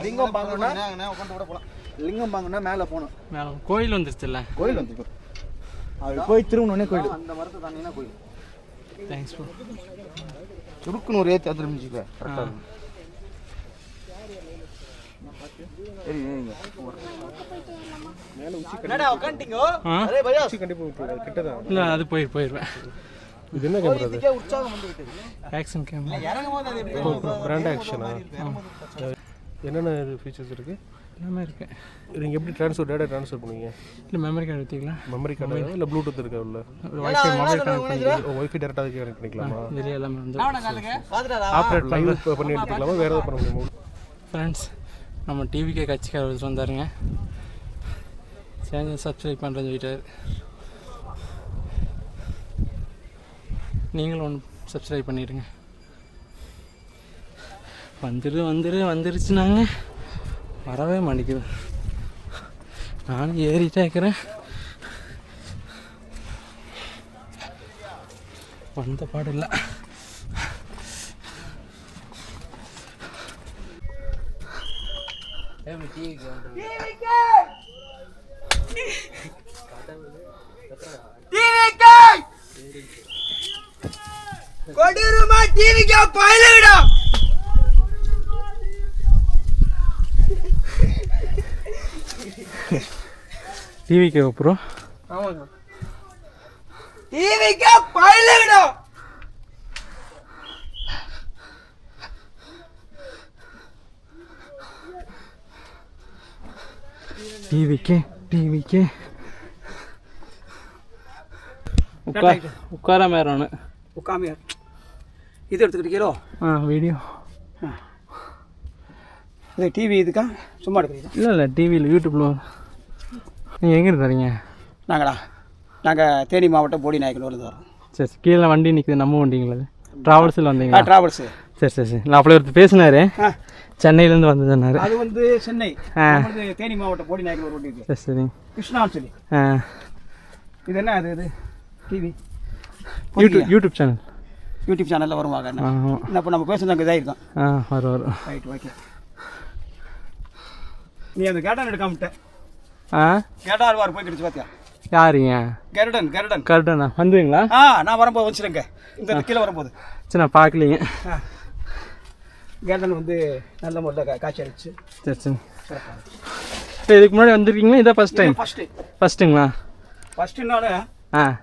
லிங்கம் பாங்கணும்னா உட்காந்து கூட போகலாம். லிங்கம் பாங்கணும்னா மேலே போகணும். மேலே கோயில் வந்துருச்சுல்ல? கோயில் வந்துருக்கும். அது போய் திரும்பினோடனே கோயில். அந்த மரத்தை தாண்டினா கோயில். Thanks bro. சுருக்குன்னு ஒரு ஏற்றி திரும்பிச்சுக்க கரெக்டாக இருக்கும். சரி மேலே உச்சி உட்காந்துட்டீங்க. உச்சி கண்டிப்பாக கிட்டதான். இல்லை அது போயிடுவேன். இது என்ன கேமரா? அது உற்சாகம் வந்து விட்டது. Action camera. இறங்கும் போது அது எப்படி பிராண்ட் ஆக்ஷனா? என்னென்ன ஃபீச்சர்ஸ் இருக்குது? எல்லாமே இருக்குது. நீங்கள் எப்படி டேட்டா ட்ரான்ஸ்ஃபர் பண்ணுவீங்க? இல்லை மெமரி கார்டு எடுத்துக்கலாம். மெமரி கார்டு இல்லை ப்ளூடூத் இருக்கா? உள்ள வைஃபை மொபைல் கனெக்ட் பண்ணிக்கலாம். ஒய்ஃபை டேரெக்டாக அதுக்கு கனெக்ட் பண்ணிக்கலாமா? இதுலேயே எல்லாமே வந்து ஆப்ரேட் பண்ணி எடுத்துக்கலாமா? வேறு எதாவது பண்ண முடியுமா? ஃப்ரெண்ட்ஸ் நம்ம டிவிக்கே கட்சிக்காரர் வந்தாருங்க. சேனல் சப்ஸ்கிரைப் பண்ணுறேன்னு சொல்லிட்டார். நீங்களும் ஒன்று சப்ஸ்கிரைப் பண்ணிடுங்க. வந்துருச்சுனாங்க வரவே மாட்டேங்குது. நானும் ஏறிட்டே இருக்கிறேன், வந்த பாடு இல்லை. கொடூரமா டிவிக்கு பயிலுடா. டிவிக்கு அப்புறம் ஆமாங்க, டிவிக்கு பயிலுடா. டிவிக்கு உட்கார மேறானு உட்காமையா இது எடுத்துக்கிட்டீங்களோ? வீடியோ இது டிவி இதுக்கா சும்மா எடுக்கிறீங்க? இல்லை டிவியில் யூடியூப்பில். நீங்கள் எங்கே இருந்தீங்க? நாங்கள் தேனி மாவட்டம் போடி நாயக்கனூர்லேருந்து வரோம். சரி கீழே வண்டி நிற்குது, நம்ம வண்டிங்களா? அது ட்ராவல்ஸில் வந்தீங்களா? ட்ராவல்ஸு. சரி நான் அப்படி ஒருத்தர் பேசினார், சென்னையிலேருந்து வந்து சொன்னார். அது வந்து சென்னை, தேனி மாவட்டம் போடி நாயக்கனூர் வண்டி இருக்குது. சரி கிருஷ்ணான்னு சொல்லி. இது என்ன இது டிவி? YouTube channel. யூடியூப் சேனலில் வருவாங்க. இப்போ நம்ம பேசுனாங்க இதாயிருக்கோம். வரும். Right, okay. நீ அந்த கேட்டான் எடுக்காமட்ட கேட்டா அருவார் போய் கிடச்சி பார்த்தியா? யாருங்க? கருடனா வந்துங்களா? நான் வரும்போது வந்துச்சுருங்க, இந்த கீழே வரும்போது. சரி நான் பார்க்கலிங்க. கேட்டன் வந்து நல்ல முறையில் காய்ச்சி அடிச்சு. சரி இதுக்கு முன்னாடி வந்திருக்கீங்களா? இதான் ஃபஸ்ட்டுங்களா? ஃபஸ்ட்டு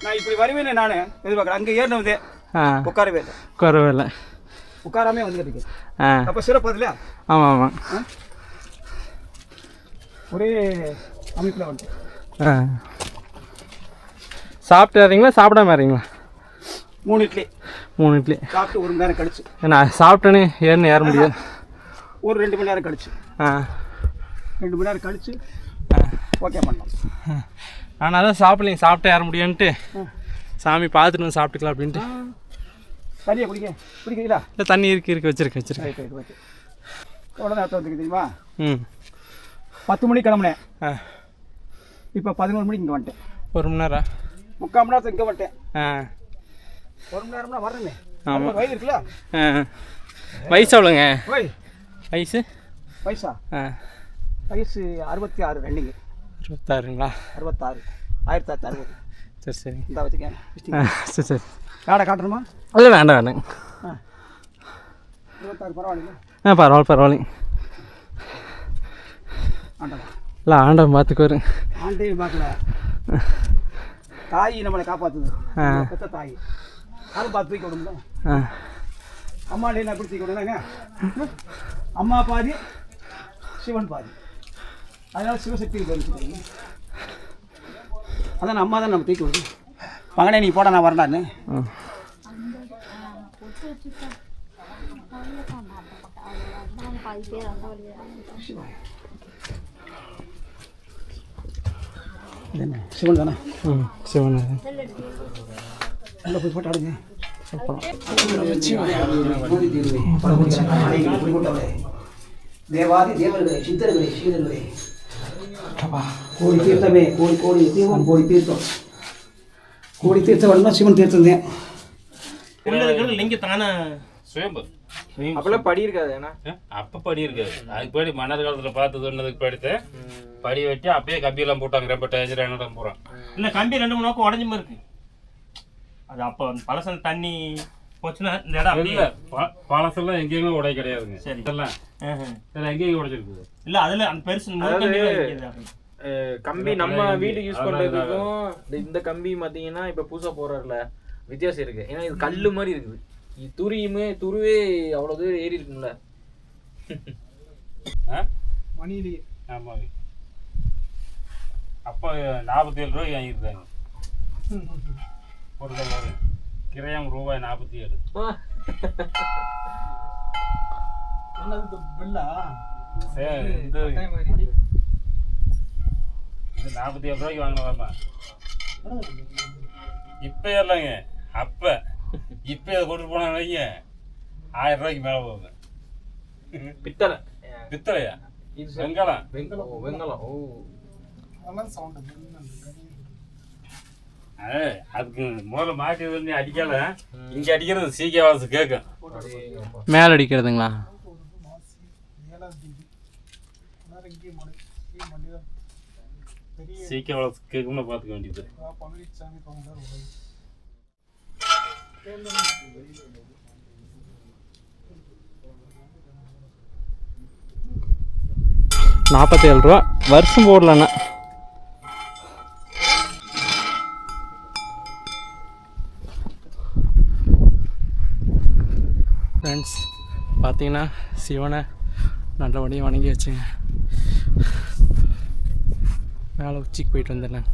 நான் இப்படி வருவேன்னு நான் எதிர்பார்க்குறேன். அங்கே ஏறினது உட்காரவே இல்லை. உட்காராமே வந்துருக்கு. அப்போ சிறப்பு இல்லையா? ஆமாம். ஒரே அமைப்பில் வந்து சாப்பிட்டு வரீங்களா சாப்பிடாம வரீங்களா? 3 இட்லி சாப்பிட்டு 1 மணி நேரம் கழிச்சு. நான் சாப்பிட்டேன்னு ஏற முடியாது. ஒரு 2 மணி நேரம் கழிச்சு. 2 மணி நேரம் கழிச்சு ஓகே பண்ணலாம். நான் அதான் சாப்பிட்லைங்க, சாப்பிட்டு ஏற முடியும்ன்ட்டு சாமி பார்த்துட்டு வந்து சாப்பிட்டுக்கலாம் அப்படின்ட்டு. தண்ணியை குடிக்கிறீங்களா? இல்லை தண்ணி இருக்கு வச்சிருக்கேன். ஓகே. எவ்வளோ நேரத்தை வந்துருக்கு தெரியுமா? 10 மணிக்கு கிளம்புனேன். இப்போ 11 மணிக்கு இங்கே வந்துட்டேன். 1 மணி நேரம் 3/4 மணி நேரத்துக்கு இங்கே வந்துட்டேன். 1 மணி நேரம்னா வரணுமே. ஆமாம். வயது இருக்குல்ல? வயசு எவ்வளோங்க? வயசு வயசா? வயசு 66 ரன்னிங்கு. 66ங்களா? 66 1960. சரி இந்த வச்சுக்கேன். சரி காடை காட்டணுமா? இல்லை வேண்டாம். 26 பரவாயில்லைங்களா? பரவாயில்லைங்க. இல்லை ஆண்டவன் பார்த்துக்குவாரு. ஆண்டையும் பார்க்கல, தாய் நம்மளை காப்பாற்றுது. பெற்ற தாய் அதுவும் பார்த்து தூக்கி விடுங்களா? அம்மாலே நான் கொடுத்து விடுனாங்க. அம்மா பாதி சிவன் பாதி, அதனால சிவசக்தி தெரிஞ்சுக்கிறீங்க. அதான் அம்மா தான் நம்ம தூக்கி விடுது. மகனே நீ போட நான் வரண்டான்னு. சிவன் தானே? சிவன் நல்லா போய் போட்டு ஆடுங்க. தேவாதி தேவர்களே, சித்தர்களே, சீடர்களே, கோடி தீர்த்தமே, கோடி தீர்த்தம், கோடி தீர்த்தம். கோடி தீர்த்தம் வரணும் சிவன் தீர்த்தம் தான். லிங்கம் தானே சுயம்பு. அப்பெல்லாம் படி இருக்காது. ஏன்னா அப்போ படி இருக்காது. அதுக்கு படி மன்னர் காலத்தில் பார்த்து சொன்னதுக்கு படித்து படி வச்சு அப்பயே கம்பியெல்லாம் போட்டாங்க. ரொம்ப டேஜர் என்னிடம் போகிறான். இல்லை கம்பி 2-3 நோக்கம் உடஞ்சி மாதிரி இருக்கு. அது அப்போ பழசம் தண்ணி போச்சுன்னா இந்த இடம் இல்லை பழசெல்லாம் எங்கேயுமே உடைய கிடையாதுங்க. சரி இதெல்லாம் எங்கேயும் உடைச்சிருக்குது. இல்லை அதில் அந்த பெருசு கம்பி நம்ம வீட்டுக்கு யூஸ் பண்ணுறதுக்கும் இந்த கம்பி பார்த்தீங்கன்னா இப்போ புதுசாக போடுறதுல வித்தியாசம் இருக்குது. ஏன்னா இது கல் மாதிரி இருக்குது. துருவே அவ்வளோ தூரம் ஏறி இருக்குங்கள மணியிலேயே. ஆமாங்க. அப்போ 47 ரூபாய்க்கு வாங்கியிருக்காங்க ஒரு கல்யாணம். கிரயம் ரூபாய் 47. இது 47 ரூபாய்க்கு வாங்கினதாம்மா. இப்போ இல்லைங்க, அப்போ இப்போ அதை கொண்டு போனாங்க வைங்க 1000 ரூபாய்க்கு மேலே போகுங்க. பித்தளையா? வெங்கலம். வெங்கலம். அதுக்கு முதல்ல மாட்டி வந்து அடிக்கல. இங்க அடிக்கிறது சீக்கிய வாசு கேட்கும். மேலே அடிக்கிறதுங்களா? சீக்கிய வாசு கேட்கும்னு பார்த்துக்க வேண்டியது. ₹47 வருஷம் போடலண்ணா. ஃப்ரெண்ட்ஸ் பார்த்தீங்கன்னா சிவனை நல்லபடியாக வணங்கி வச்சுங்க. மேலே உச்சிக்கு போயிட்டு வந்துடுறேன்.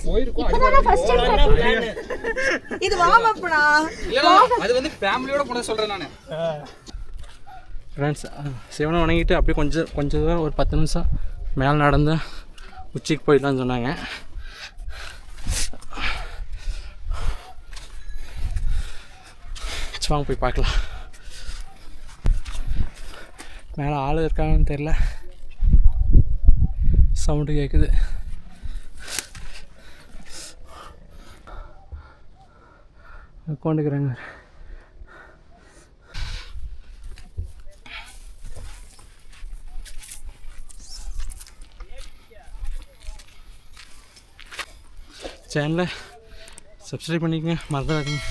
இப்பதான் ஃபர்ஸ்ட் டைம் இது வார்ம் அப்னா அது வந்து ஃபேமிலியோட போன சொல்றேன் நான். ஃப்ரெண்ட்ஸ் சிவனை வணங்கிட்டு அப்படியே கொஞ்சம் தூரம் ஒரு 10 நிமிஷம் மேலே நடந்து உச்சிக்கு போயிடலான்னு சொன்னாங்க. வாங்க போய் பார்க்கலாம். மேலே ஆள் இருக்காங்கன்னு தெரில, சவுண்டு கேட்குது. உட்காந்துக்கிறாங்க. சேனலை சப்ஸ்கிரைப் பண்ணிக்கங்க, மறந்துடாதீங்க.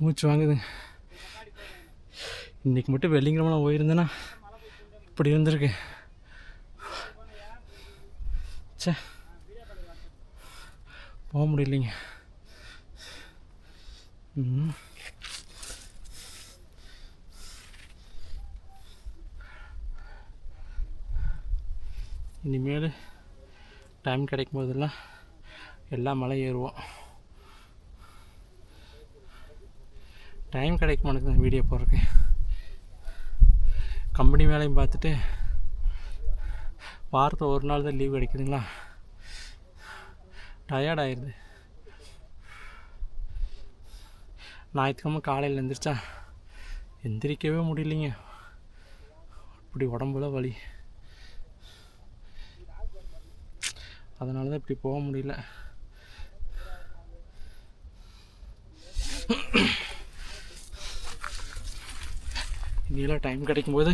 மூச்சு வாங்குதுங்க. இன்றைக்கி மட்டும் வெள்ளிக்கிழமை போயிருந்தேன்னா இப்படி இருந்திருக்கு. சே, போக முடியலைங்க. இனிமேல் டைம் கிடைக்கும் போதெல்லாம் எல்லா மலை ஏறுவோம். டைம் கிடைக்க மாட்டேங்குது வீடியோ போடுறதுக்கு. கம்பெனி வேலையும் பார்த்துட்டு வாரத்தில் ஒரு நாள் தான் லீவ் கிடைக்குதுங்களா, டயர்ட் ஆயிடுது. ஞாயிற்றுக்கிழமை காலையில் எழுந்திரிச்சா எந்திரிக்கவே முடியலைங்க, அப்படி உடம்புல வலி. அதனால தான் இப்படி போக முடியல. இனியெல்லாம் டைம் கிடைக்கும்போது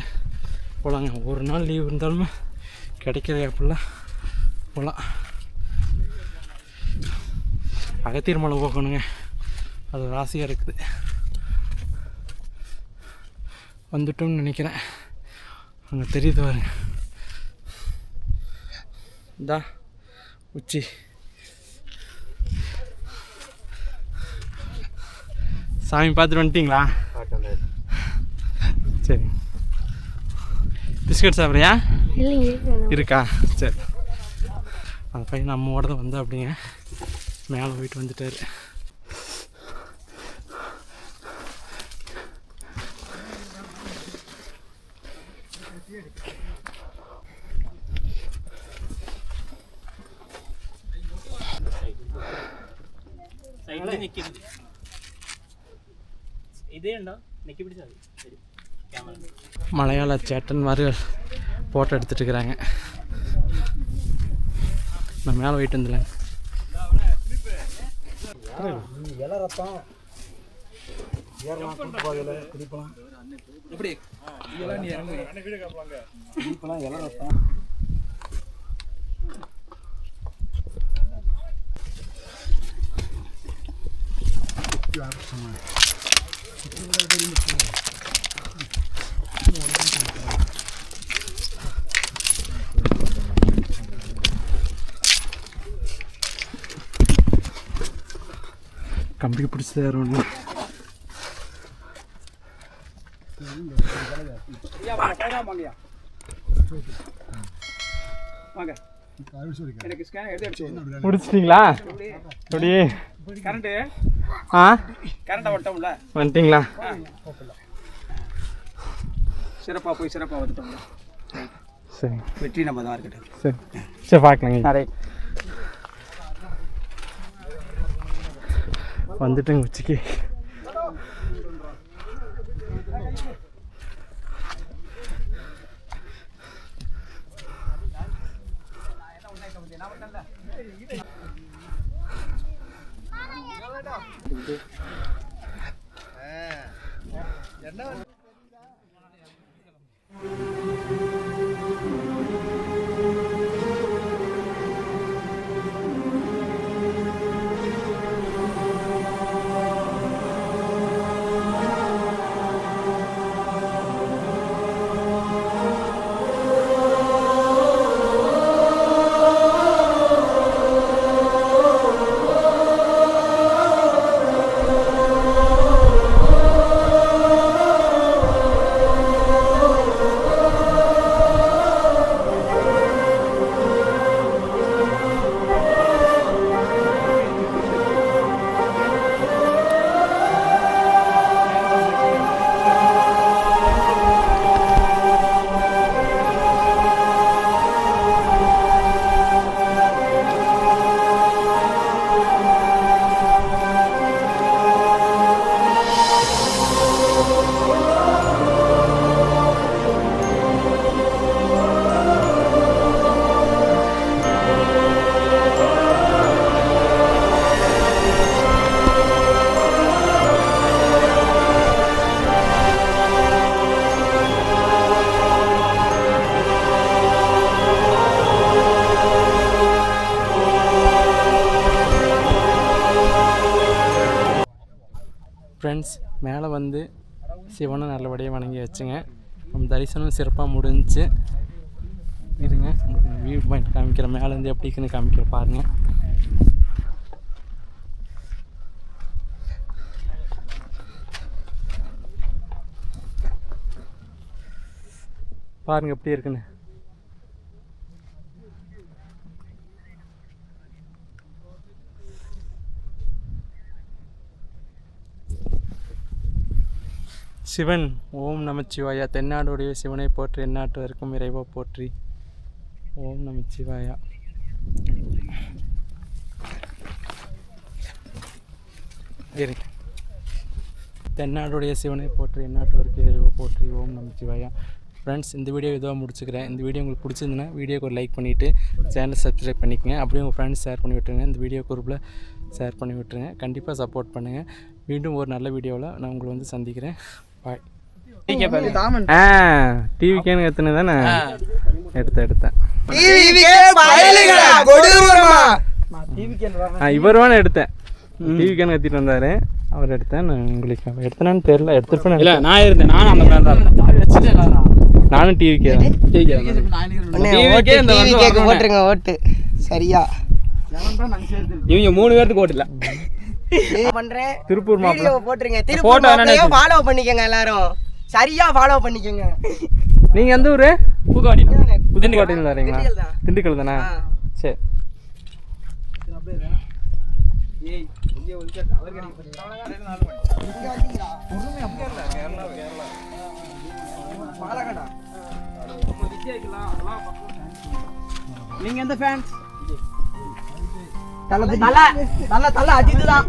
போகலாங்க. ஒரு நாள் லீவ் இருந்தாலுமே கிடைக்கிற அப்படிலாம் போகலாம். அகத்தியர் மலை போகணுங்க, அது ஒரு ஆசையாக இருக்குது. வந்துட்டோம்னு நினைக்கிறேன். அங்கே தெரியுது பாருங்க, இந்தா உச்சி. சாமி பார்த்துட்டு வந்துட்டிங்களா? சரி, பிஸ்கட் சாப்பிட்றியா? இருக்கா? சரி. அந்த பையன் நம்மோட தான் வந்தா அப்படிங்க, மேலே போயிட்டு வந்துட்டார். மலையாள சேட்டன் மாதிரி ஃபோட்டோ எடுத்துகிட்டு இருக்கிறாங்க. நான் மேலே போயிட்டு வந்துடலாங்க. எப்படி கம்பி பிடிச்சி தரோம். முடிச்சிட்டிங்களா? அப்படியே கரண்ட்டு கரண்ட்டை வந்துட்டோம்ல, வந்துட்டிங்களா? சிறப்பாக போய் சிறப்பாக வந்துட்டோம்ல. சரி, வெற்றி நம்ம தான் இருக்கட்டும். சரி சரி, பார்க்கலாங்க. வந்துட்டுங்க உச்சிக்கு. என்ன ஃப்ரெண்ட்ஸ் மேலே வந்து சிவனை நல்லபடியாக வணங்கி வச்சுங்க. நம்ம தரிசனம் சிறப்பாக முடிஞ்சிச்சு. இருங்க வியூ பாயிண்ட் காமிக்கிறேன், மேலேருந்து எப்படி இருக்குன்னு காமிக்கிறேன் பாருங்கள். பாருங்கள் எப்படி இருக்குன்னு. சிவன் ஓம் நமச்சிவாயா. தென்னாடுடைய சிவனை போற்றி, எந்நாட்டு வரைக்கும் இறைவா போற்றி. ஓம் நமச்சிவாயா. இருங்க. தென்னாடுடைய சிவனை போற்றி, எந்நாட்டு வரைக்கும் இறைவா போற்றி. ஓம் நமச்சிவாயா. ஃப்ரெண்ட்ஸ், இந்த வீடியோ இதுவாக முடிச்சுக்கிறேன். இந்த வீடியோ உங்களுக்கு பிடிச்சிருந்துன்னா வீடியோக்கு ஒரு லைக் பண்ணிவிட்டு சேனலை சப்ஸ்கிரைப் பண்ணிக்கங்க. அப்படியே உங்கள் ஃப்ரெண்ட்ஸ் ஷேர் பண்ணி விட்டுருங்க. இந்த வீடியோ குரூப்பில் ஷேர் பண்ணி விட்டுருங்க. கண்டிப்பாக சப்போர்ட் பண்ணுங்கள். மீண்டும் ஒரு நல்ல வீடியோவில் நான் உங்களை வந்து சந்திக்கிறேன். பாய். டிவிக்கேன்னு எடுத்துன்னு தானே எடுத்தேன். இவர் வேணா எடுத்தேன். டிவிக்கேன்னு கத்திட்டு வந்தார், அவர் எடுத்தேன். நான் உங்களுக்கு எடுத்தேனான்னு தெரியல, எடுத்துருப்பேன். இல்லை நான் இருந்தேன், நானும் அந்த மாதிரி தான். நானும் டிவிக்கே போட்டுருங்க ஓட்டு சரியா. இவங்க 3 பேருக்கு ஓட்டு இல்லை. பண்றேன் திருப்பூர் மாப்பிள்ளை போட்டுருங்க. திருப்பூர் ஃபாலோ பண்ணிக்கங்க, எல்லாரும் சரியா ஃபாலோ பண்ணிக்கங்க. நீங்க எந்த ஊரு? புதுக்கோட்டை. புதுக்கோட்டையில் வரீங்களா? திண்டுக்கல் தானே? சரி. நீங்க எந்த ஃபேன்ஸ்? தல அஜித் தான்.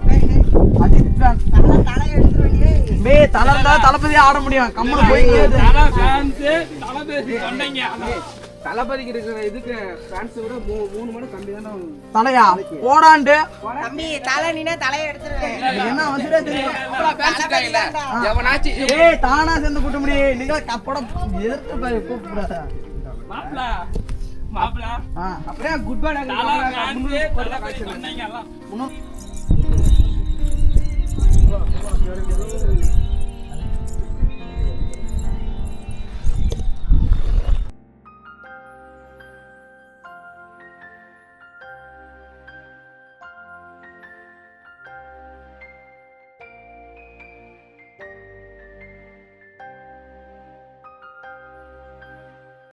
அஜித் ஃபேன். தலை எடுத்து மே தலை தான் தளபதி ஆட முடியும். கம்முனு போய் தலை ஃபேன்ஸ் தளபதி சொன்னீங்க. தளபதிக்கு இருக்கிற இதுக்கு ஃபேன்ஸ் விட 3 மடங்கு கம்மி தான. தலையா போடாண்டு தம்பி தலை நீனே தலைய எடுத்துறேன். என்ன அவசரம் தெரியும். ஃபேன்ஸ்காயில எவனாச்சி ஏய் தானா சேர்ந்து கூட்ட முடியே. நீங்க கப்படம் எதிர்த்து கூப்பிடாத மாப்ள. அப்படியே குட் பை. சொன்னீங்க எல்லாம்